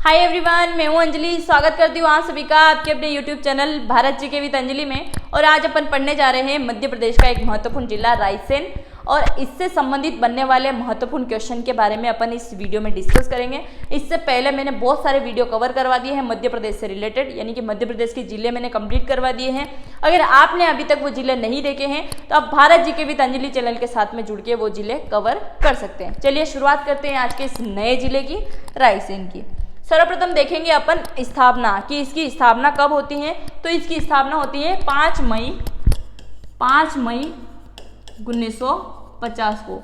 Hi everyone, मैं हूं अंजलि। स्वागत करती हूँ आप सभी का आपके अपने YouTube channel Bharat GK with Anjali में। और आज अपन पढ़ने जा रहे हैं मध्य प्रदेश का एक महत्वपूर्ण जिला रायसेन और इससे संबंधित बनने वाले महत्वपूर्ण क्वेश्चन के बारे में अपन इस वीडियो में डिस्कस करेंगे। इससे पहले मैंने बहुत सारे वीडियो कवर करवा दिए हैं मध्य प्रदेश से रिलेटेड, यानी कि मध्य प्रदेश के जिले मैंने कंप्लीट करवा दिए हैं। अगर आपने अभी तक वो जिले नहीं देखे हैं तो आप Bharat GK with Anjali channel के साथ में जुड़ के वो जिले कवर कर सकते हैं। चलिए शुरुआत करते हैं आज के इस नए जिले की, रायसेन की। सर्वप्रथम देखेंगे अपन स्थापना कि इसकी स्थापना कब होती है। तो इसकी स्थापना होती है 5 मई 1950 को।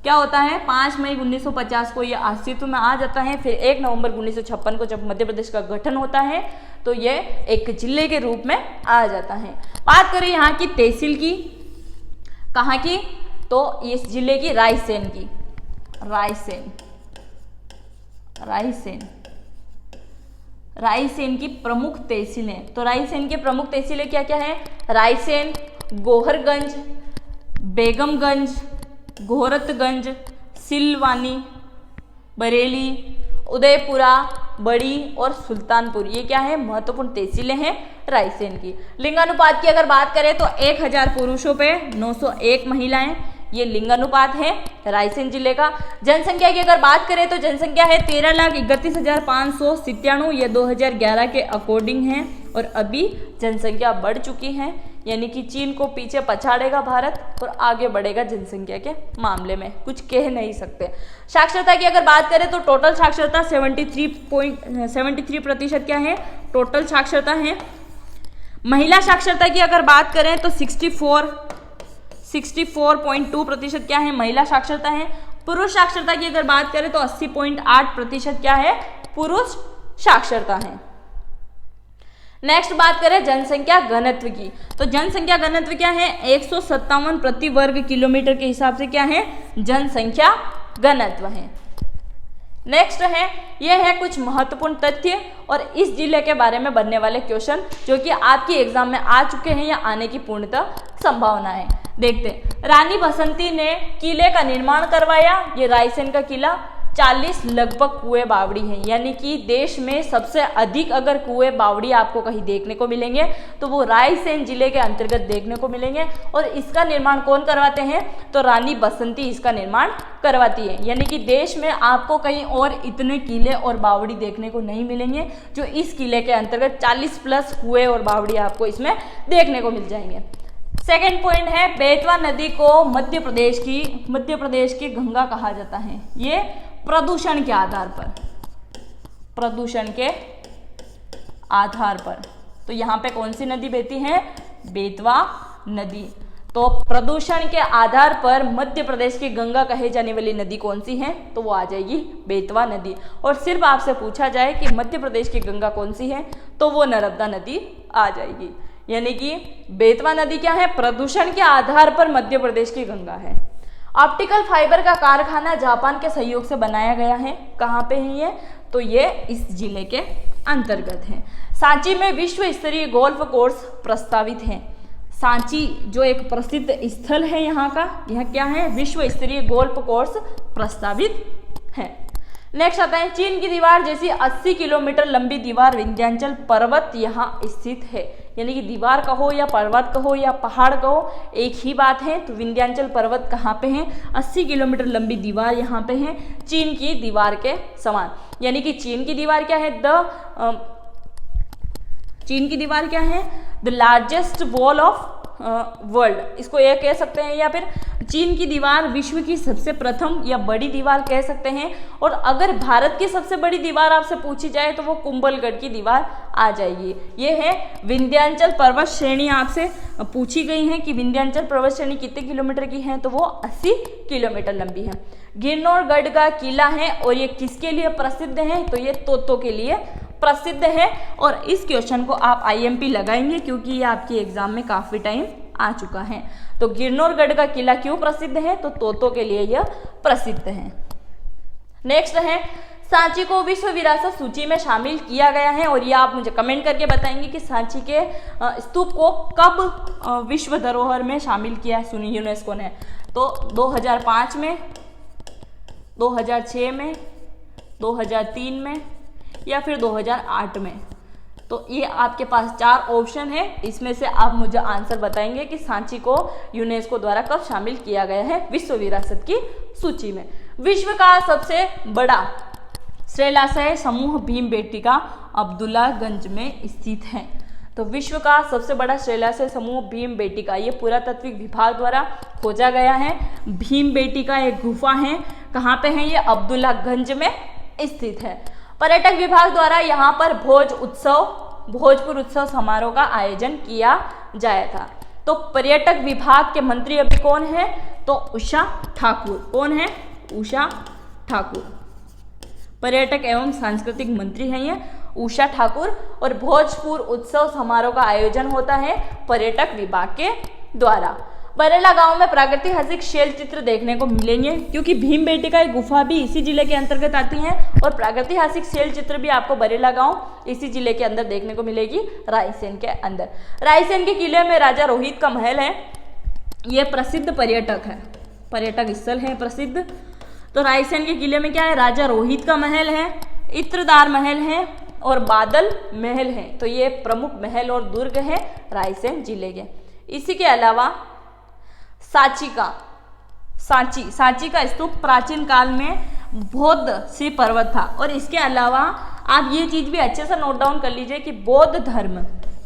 क्या होता है? 5 मई 1950 को ये अस्तित्व में आ जाता है। फिर 1 नवंबर 1956 को जब मध्य प्रदेश का गठन होता है तो ये एक जिले के रूप में आ जाता है। बात करें यहाँ की तहसील की, कहाँ की? तो इस जिले की रायसेन की। रायसेन की प्रमुख तहसीलें। तो रायसेन की प्रमुख तहसीलें क्या क्या है? रायसेन, गोहरगंज, बेगमगंज, गोहरतगंज, सिलवानी, बरेली, उदयपुरा, बड़ी और सुल्तानपुर। ये क्या है? महत्वपूर्ण तहसीलें हैं रायसेन की। लिंगानुपात की अगर बात करें तो 1000 पुरुषों पे 901 महिलाएं, ये लिंगानुपात है रायसेन जिले का। जनसंख्या की अगर बात करें तो जनसंख्या है 13,31,597। ये 2011 के अकॉर्डिंग है और अभी जनसंख्या बढ़ चुकी है, यानी कि चीन को पीछे पछाड़ेगा भारत और आगे बढ़ेगा जनसंख्या के मामले में, कुछ कह नहीं सकते। साक्षरता की अगर बात करें तो टोटल साक्षरता 73% क्या है? टोटल साक्षरता है। महिला साक्षरता की अगर बात करें तो 64.2% क्या है? महिला साक्षरता है। पुरुष साक्षरता की अगर बात करें तो 80.8% क्या है? पुरुष साक्षरता है। नेक्स्ट बात करें जनसंख्या घनत्व की, तो जनसंख्या घनत्व क्या है? 157 प्रति वर्ग किलोमीटर के हिसाब से क्या है? जनसंख्या घनत्व है। नेक्स्ट है, यह है कुछ महत्वपूर्ण तथ्य और इस जिले के बारे में बनने वाले क्वेश्चन जो कि आपकी एग्जाम में आ चुके हैं या आने की पूर्णतः संभावना है। देखते हैं। रानी बसंती ने किले का निर्माण करवाया। ये रायसेन का किला 40 लगभग कुएं बावड़ी हैं, यानी कि देश में सबसे अधिक अगर कुएं बावड़ी आपको कहीं देखने को मिलेंगे तो वो रायसेन जिले के अंतर्गत देखने को मिलेंगे। और इसका निर्माण कौन करवाते हैं? तो रानी बसंती इसका निर्माण करवाती है, यानी कि देश में आपको कहीं और इतने किले और बावड़ी देखने को नहीं मिलेंगे जो इस किले के अंतर्गत 40+ कुएं और बावड़ी आपको इसमें देखने को मिल जाएंगे। सेकेंड पॉइंट है, बेतवा नदी को मध्य प्रदेश की गंगा कहा जाता है। ये प्रदूषण के आधार पर। तो यहाँ पे कौन सी नदी बहती है? बेतवा नदी। तो प्रदूषण के आधार पर मध्य प्रदेश की गंगा कहे जाने वाली नदी कौन सी है? तो वो आ जाएगी बेतवा नदी। और सिर्फ आपसे पूछा जाए कि मध्य प्रदेश की गंगा कौन सी है तो वो नर्मदा नदी आ जाएगी, यानी कि बेतवा नदी क्या है? प्रदूषण के आधार पर मध्य प्रदेश की गंगा है। ऑप्टिकल फाइबर का कारखाना जापान के सहयोग से बनाया गया है। कहाँ पे है ये? तो ये इस जिले के अंतर्गत है। सांची में विश्व स्तरीय गोल्फ कोर्स प्रस्तावित है। सांची जो एक प्रसिद्ध स्थल है यहाँ का, यह क्या है? विश्व स्तरीय गोल्फ कोर्स प्रस्तावित है। नेक्स्ट आता है, चीन की दीवार जैसी 80 किलोमीटर लंबी दीवार विंध्याचल पर्वत यहाँ स्थित है। यानी कि दीवार कहो या पर्वत कहो या पहाड़ कहो, एक ही बात है। तो विंध्याचल पर्वत कहाँ पे है? 80 किलोमीटर लंबी दीवार यहाँ पे है, चीन की दीवार के समान। यानी कि चीन की दीवार क्या है? The largest wall of world, इसको ये कह सकते हैं, या फिर चीन की दीवार विश्व की सबसे प्रथम या बड़ी दीवार कह सकते हैं। और अगर भारत की सबसे बड़ी दीवार आपसे पूछी जाए तो वो कुंभलगढ़ की दीवार आ जाएगी। ये है विंध्याचल पर्वत श्रेणी। आपसे पूछी गई है कि विंध्याचल पर्वत श्रेणी कितने किलोमीटर की है? तो वो 80 किलोमीटर लंबी है। गिरनौरगढ़ का किला है और ये किसके लिए प्रसिद्ध है? तो ये तोतों के लिए प्रसिद्ध है। और इस क्वेश्चन को आप IMP लगाएंगे क्योंकि ये आपकी एग्जाम में काफी टाइम आ चुका है। तो गिरनौरगढ़ का किला क्यों प्रसिद्ध है? तो तोतों के लिए यह प्रसिद्ध है। नेक्स्ट है, सांची को विश्व विरासत सूची में शामिल किया गया है। और ये आप मुझे कमेंट करके बताएंगे कि सांची के स्तूप को कब विश्व धरोहर में शामिल किया है यूनेस्को ने। तो 2005 में, 2006 में, 2003 में या फिर 2008 में। तो ये आपके पास 4 ऑप्शन है, इसमें से आप मुझे आंसर बताएंगे कि सांची को यूनेस्को द्वारा कब शामिल किया गया है विश्व विरासत की सूची में। विश्व का सबसे बड़ा शैलाशय समूह भीमबेटका अब्दुल्लागंज में स्थित है। तो विश्व का सबसे बड़ा शैलाशय समूह भीमबेटका, ये पुरातात्विक विभाग द्वारा खोजा गया है। भीमबेटका एक गुफा है, कहाँ पे है ये? अब्दुल्लागंज में स्थित है। पर्यटक विभाग द्वारा यहाँ पर भोजपुर उत्सव समारोह का आयोजन किया जाया था। तो पर्यटक विभाग के मंत्री अभी कौन है? तो उषा ठाकुर। कौन है? उषा ठाकुर। पर्यटक एवं सांस्कृतिक मंत्री हैं ये उषा ठाकुर। और भोजपुर उत्सव समारोह का आयोजन होता है पर्यटक विभाग के द्वारा। बरेला गांव में प्रागैतिहासिक शैल चित्र देखने को मिलेंगे, क्योंकि भीमबेटका एक गुफा भी इसी जिले के अंतर्गत आती है और प्रागैतिहासिक शैल चित्र भी आपको बरेला गांव इसी जिले के अंदर देखने को मिलेगी, रायसेन के अंदर। रायसेन के किले में राजा रोहित का महल है, ये प्रसिद्ध पर्यटक स्थल है प्रसिद्ध। तो रायसेन के किले में क्या है? राजा रोहित का महल है, इत्रदार महल है और बादल महल है। तो ये प्रमुख महल और दुर्ग है रायसेन जिले के। इसी के अलावा सांची का स्तूप प्राचीन काल में बौद्ध श्री पर्वत था। और इसके अलावा आप ये चीज भी अच्छे से नोट डाउन कर लीजिए कि बौद्ध धर्म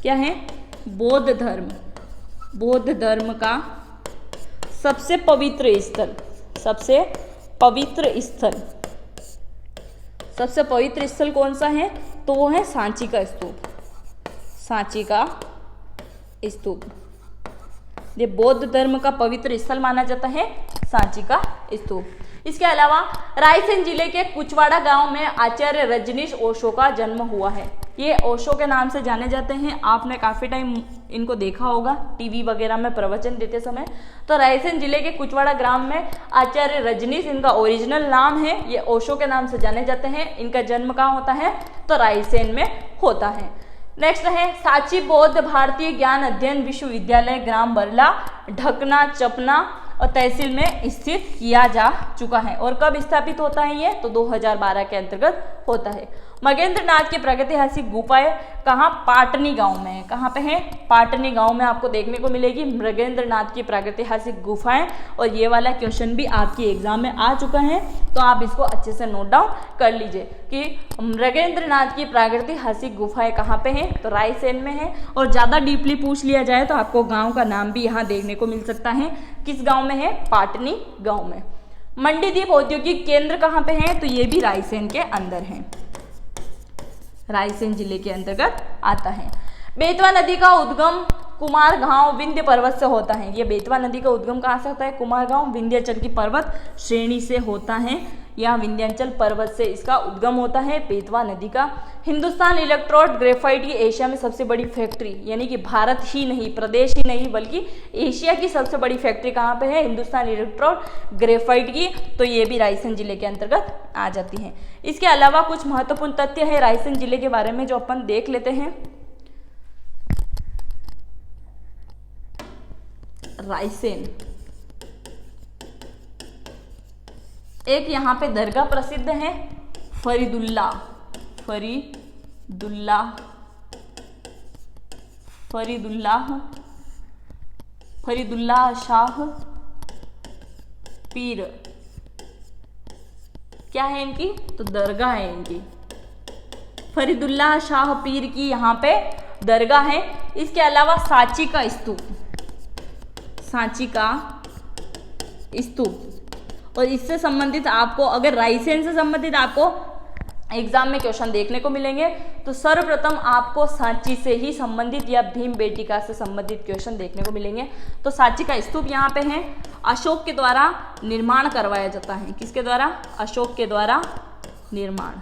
क्या है? बौद्ध धर्म का सबसे पवित्र स्थल कौन सा है? तो वो है सांची का स्तूप। ये बौद्ध धर्म का पवित्र स्थल माना जाता है सांची का स्तूप। इसके अलावा रायसेन जिले के कुचवाड़ा गांव में आचार्य रजनीश ओशो का जन्म हुआ है। ये ओशो के नाम से जाने जाते हैं, आपने काफी टाइम इनको देखा होगा टीवी वगैरह में प्रवचन देते समय। तो रायसेन जिले के कुचवाड़ा ग्राम में आचार्य रजनीश इनका ओरिजिनल नाम है, ये ओशो के नाम से जाने जाते हैं। इनका जन्म कहाँ होता है? तो रायसेन में होता है। नेक्स्ट है सांची बौद्ध भारतीय ज्ञान अध्ययन विश्वविद्यालय ग्राम बरला, ढकना, चपना और तहसील में स्थित किया जा चुका है। और कब स्थापित होता है ये? तो 2012 के अंतर्गत होता है। मगेंद्रनाथ की प्रागैतिहासिक गुफाएं कहाँ? पाटनी गांव में है। कहाँ पे है? पाटनी गांव में आपको देखने को मिलेगी मगेंद्रनाथ की प्रागैतिहासिक गुफाएं। और ये वाला क्वेश्चन भी आपकी एग्जाम में आ चुका है, तो आप इसको अच्छे से नोट डाउन कर लीजिए कि मगेंद्रनाथ की प्रागैतिहासिक गुफाएं कहाँ पे हैं? तो रायसेन में है। और ज़्यादा डीपली पूछ लिया जाए तो आपको गाँव का नाम भी यहाँ देखने को मिल सकता है। किस गाँव में है? पाटनी गाँव में। मंडीदीप औद्योगिक केंद्र कहाँ पे है? तो ये भी रायसेन के अंदर है, रायसेन जिले के अंतर्गत आता है। बेतवा नदी का उद्गम कुमारगांव विंध्य पर्वत से होता है। ये बेतवा नदी का उद्गम कहाँ से होता है? कुमारगांव विंध्याचल की पर्वत श्रेणी से होता है। यहाँ विंध्याचल पर्वत से इसका उद्गम होता है बेतवा नदी का। हिंदुस्तान इलेक्ट्रोड ग्रेफाइट की एशिया में सबसे बड़ी फैक्ट्री, यानी कि भारत ही नहीं, प्रदेश ही नहीं, बल्कि एशिया की सबसे बड़ी फैक्ट्री कहाँ पे है? हिंदुस्तान इलेक्ट्रोड ग्रेफाइट की। तो ये भी रायसेन जिले के अंतर्गत आ जाती है। इसके अलावा कुछ महत्वपूर्ण तथ्य है रायसेन जिले के बारे में जो अपन देख लेते हैं। रायसेन एक यहाँ पे दरगाह प्रसिद्ध है, फरीदुल्लाह शाह पीर। क्या है इनकी? तो दरगाह है इनकी, फरीदुल्लाह शाह पीर की यहाँ पे दरगाह है। इसके अलावा सांची का स्तूप और इससे संबंधित आपको, अगर रायसेन से संबंधित आपको एग्जाम में क्वेश्चन देखने को मिलेंगे तो सर्वप्रथम आपको सांची से ही संबंधित या भीमबेटका से संबंधित क्वेश्चन देखने को मिलेंगे। तो सांची का स्तूप यहाँ पे है, अशोक के द्वारा निर्माण करवाया जाता है। किसके द्वारा? अशोक के द्वारा निर्माण।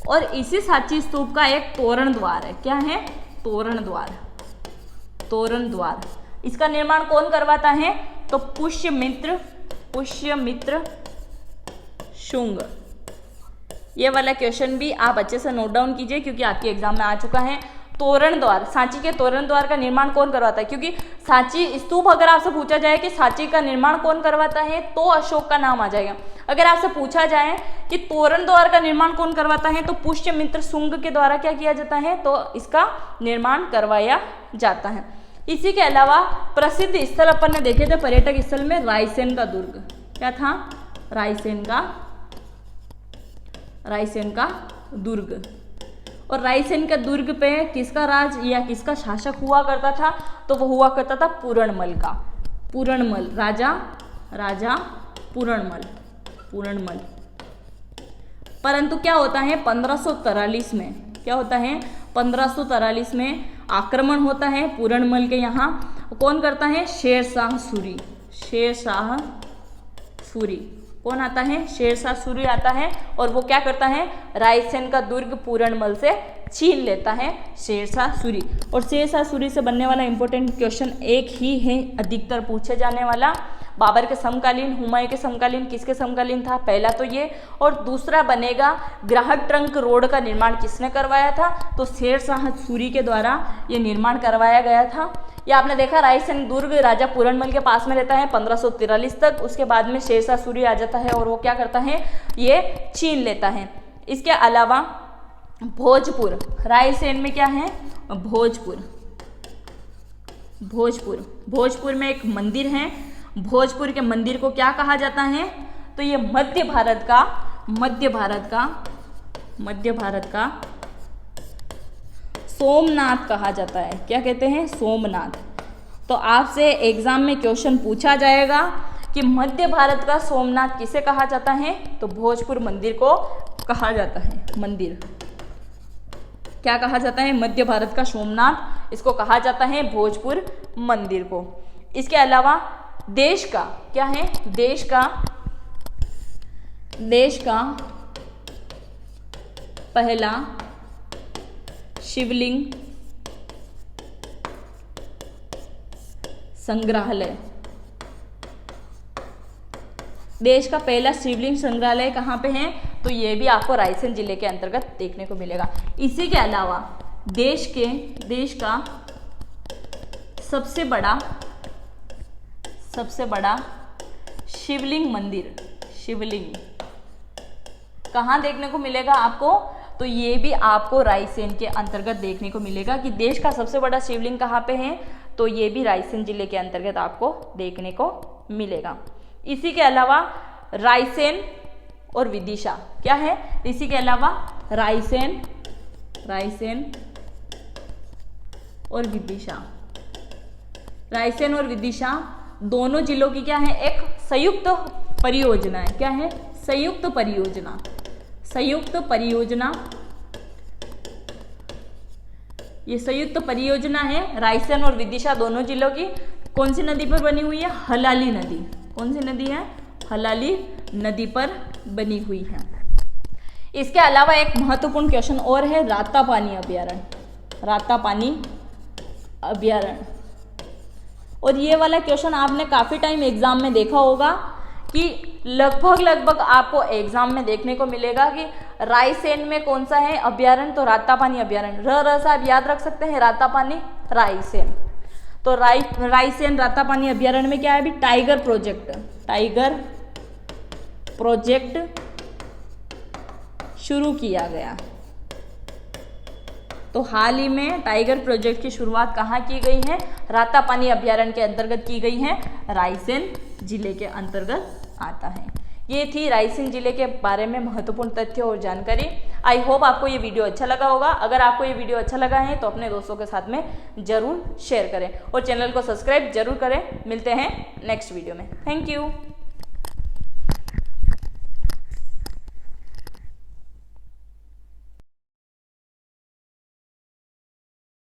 और इसी सांची स्तूप का एक तोरण द्वार है। क्या है? तोरण द्वार। इसका निर्माण कौन करवाता है? तो पुष्यमित्र शुंग। ये वाला क्वेश्चन भी आप अच्छे से नोट डाउन कीजिए क्योंकि आपके एग्जाम में आ चुका है। तोरण द्वार, सांची के तोरण द्वार का निर्माण कौन करवाता है? क्योंकि सांची स्तूप अगर आपसे पूछा जाए कि सांची का निर्माण कौन करवाता है तो अशोक का नाम आ जाएगा। अगर आपसे पूछा जाए कि तोरण द्वार का निर्माण कौन करवाता है तो पुष्यमित्र शुंग के द्वारा क्या किया जाता है? तो इसका निर्माण करवाया जाता है। इसी के अलावा प्रसिद्ध स्थल अपन ने देखे थे पर्यटक स्थल में रायसेन का दुर्ग, क्या था? रायसेन का दुर्ग। और रायसेन का दुर्ग पे किसका राज या किसका शासक हुआ करता था? तो वो हुआ करता था पूरणमल का, पूरणमल राजा पूरणमल। परंतु क्या होता है 1543 में, क्या होता है 1543 में आक्रमण होता है पूरणमल के यहाँ। कौन करता है? शेरशाह सूरी। कौन आता है? शेरशाह सूरी आता है और वो क्या करता है? रायसेन का दुर्ग पूरणमल से छीन लेता है शेरशाह सूरी। और शेरशाह सूरी से बनने वाला इंपॉर्टेंट क्वेश्चन एक ही है अधिकतर पूछे जाने वाला, बाबर के समकालीन, हुमायूं के समकालीन, किसके समकालीन था? पहला तो ये, और दूसरा बनेगा ग्राहक ट्रंक रोड का निर्माण किसने करवाया था? तो शेरशाह सूरी के द्वारा ये निर्माण करवाया गया था। ये आपने देखा रायसेन दुर्ग राजा पूरणमल के पास में रहता है 1543 तक, उसके बाद में शेरशाह सूरी आ जाता है और वो क्या करता है? ये छीन लेता है। इसके अलावा भोजपुर, रायसेन में क्या है? भोजपुर में एक मंदिर है। भोजपुर के मंदिर को क्या कहा जाता है? तो ये मध्य भारत का सोमनाथ कहा जाता है। क्या कहते हैं? सोमनाथ। तो आपसे एग्जाम में क्वेश्चन पूछा जाएगा कि मध्य भारत का सोमनाथ किसे कहा जाता है? तो भोजपुर मंदिर को कहा जाता है। मंदिर क्या कहा जाता है? मध्य भारत का सोमनाथ, इसको कहा जाता है भोजपुर मंदिर को। इसके अलावा देश का क्या है? देश का पहला शिवलिंग संग्रहालय, देश का पहला शिवलिंग संग्रहालय कहाँ पे है? तो ये भी आपको रायसेन जिले के अंतर्गत देखने को मिलेगा। इसी के अलावा देश का सबसे बड़ा शिवलिंग मंदिर, कहाँ देखने को मिलेगा आपको? तो ये भी आपको रायसेन के अंतर्गत देखने को मिलेगा कि देश का सबसे बड़ा शिवलिंग कहाँ पे है? तो ये भी रायसेन जिले के अंतर्गत आपको देखने को मिलेगा। इसी के अलावा रायसेन और विदिशा क्या है? इसी के अलावा रायसेन और विदिशा दोनों जिलों की क्या है? एक संयुक्त परियोजना है। क्या है? संयुक्त परियोजना। ये संयुक्त परियोजना है रायसेन और विदिशा दोनों जिलों की। कौन सी नदी पर बनी हुई है? हलाली नदी। कौन सी नदी है? हलाली नदी पर बनी हुई है। इसके अलावा एक महत्वपूर्ण क्वेश्चन और है रातापानी अभयारण्य। और ये वाला क्वेश्चन आपने काफी टाइम एग्जाम में देखा होगा कि लगभग आपको एग्जाम में देखने को मिलेगा कि रायसेन में कौन सा है अभयारण्य? तो रातापानी अभयारण्य। र से आप याद रख सकते हैं रातापानी, रायसेन। तो रायसेन रातापानी अभयारण्य में क्या है? अभी टाइगर प्रोजेक्ट शुरू किया गया। तो हाल ही में टाइगर प्रोजेक्ट की शुरुआत कहाँ की गई है? रातापानी अभयारण्य के अंतर्गत की गई है, रायसेन जिले के अंतर्गत आता है। ये थी रायसेन जिले के बारे में महत्वपूर्ण तथ्य और जानकारी। आई होप आपको ये वीडियो अच्छा लगा होगा। अगर आपको ये वीडियो अच्छा लगा है तो अपने दोस्तों के साथ में जरूर शेयर करें और चैनल को सब्सक्राइब जरूर करें। मिलते हैं नेक्स्ट वीडियो में। Thank you.